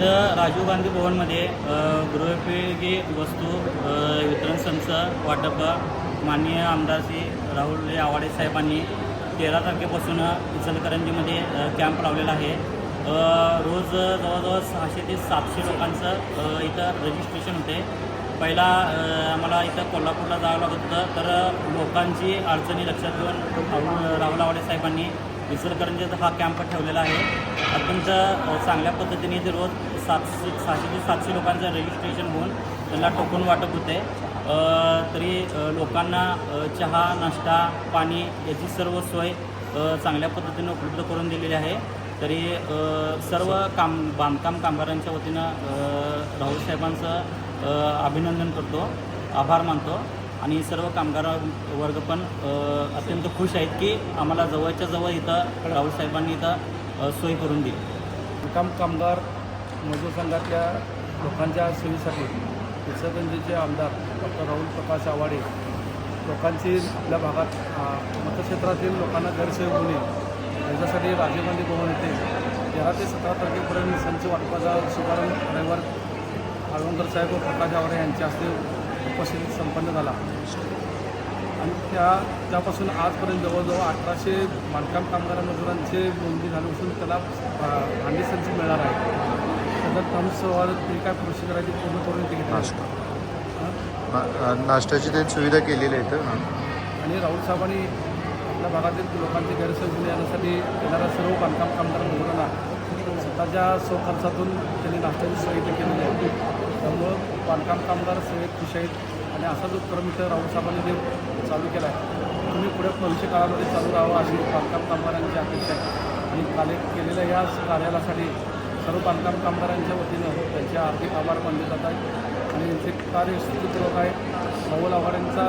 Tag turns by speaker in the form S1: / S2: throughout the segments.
S1: इथं राजीव गांधी भवनमध्ये गृहोपयोगी वस्तू वितरण संच वाटप माननीय आमदार श्री राहुल आवाडे साहेबांनी 13 तारखेपासून इचलकरंजीमध्ये कॅम्प लावलेला आहे। रोज जवळजवळ 600 ते 700 लोकांचं इथं रजिस्ट्रेशन होते। पहिला आम्हाला इथं कोल्हापूरला जावं लागत होतं, तर लोकांची अडचणी लक्षात घेऊन राहुल आवाडे साहेबांनी इचलकरंजीत हा कॅम्प ठेवलेला आहे। अत्यंत चांगल्या पद्धतीने इथे रोज 600 ते 700 लोकांचं रजिस्ट्रेशन होऊन त्यांना टोकन वाटप होते। तरी लोकांना चहा, नाश्ता, पाणी याची सर्व सोय चांगल्या पद्धतीनं उपलब्ध करून दिलेली आहे। तरी सर्व बांधकाम कामगारांच्या वतीनं राहुल साहेबांचं अभिनंदन करतो, आभार मानतो आणि सर्व कामगार वर्ग पण अत्यंत खुश आहेत की आम्हाला जवळच्या जवळ इथं राहुल साहेबांनी इथं सोय करून दिली।
S2: बांधकाम कामगार मजूर संघातल्या लोकांच्या सोयीसाठी इचलकरंजीचे आमदार डॉक्टर राहुल प्रकाश आवाडे लोकांची आपल्या भागात मतक्षेत्रातील लोकांना गैरसोय होऊ नये याच्यासाठी राजीव गांधी भवन येथे 13 ते 17 तारखेपर्यंत संच वाटपाचा शुभारंभ रविवार आळवणकर साहेब व प्रकाश आवाडे यांच्या हस्ते उपस्थितीत संपन्न झाला आणि त्यापासून आजपर्यंत जवळजवळ 1800 बांधकाम कामगार मजुरांचे नोंदणी झाली असून त्याला भांडी संच मिळणार आहे। त्याच्यात संवाद ते काय पुरुषी करायची पूर्ण करून ते घेतलं
S3: नाश्त्याची ते सुविधा केलेली आहे
S2: आणि राहुल साहेबांनी आपल्या भागातील लोकांची गैरसोय होऊ यासाठी येणाऱ्या सर्व बांधकाम कामगार मजुरांना स्वतःच्या स्वखर्चातून त्यांनी नाश्त्याची सोय इथे केलेली आहे। त्यामुळं बांधकाम कामगार सेवेत खुश आहेत आणि असाच उपक्रम इथं राहुल साहेबांनी जे चालू केला आहे तुम्ही पुढे भविष्य काळामध्ये चालू राहावं अशी बांधकाम कामगारांची अपेक्षा आहे आणि केलेल्या या कार्यालयासाठी सर्व बांधकाम कामगारांच्या वतीनं त्यांचे आर्थिक आभार मानले जात आहेत आणि त्यांचे कार्य स्तुतीपूर्वक आहे। राहुल आवाडेंचा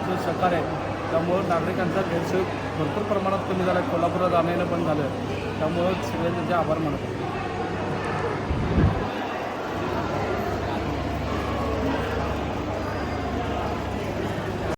S2: जो सहकार्य आहे त्यामुळं नागरिकांचा गैरसोय भरपूर प्रमाणात कमी झाला आहे। कोल्हापूरला जाणं येणं बंद झालं त्यामुळं सगळ्यांचे आभार मानतो।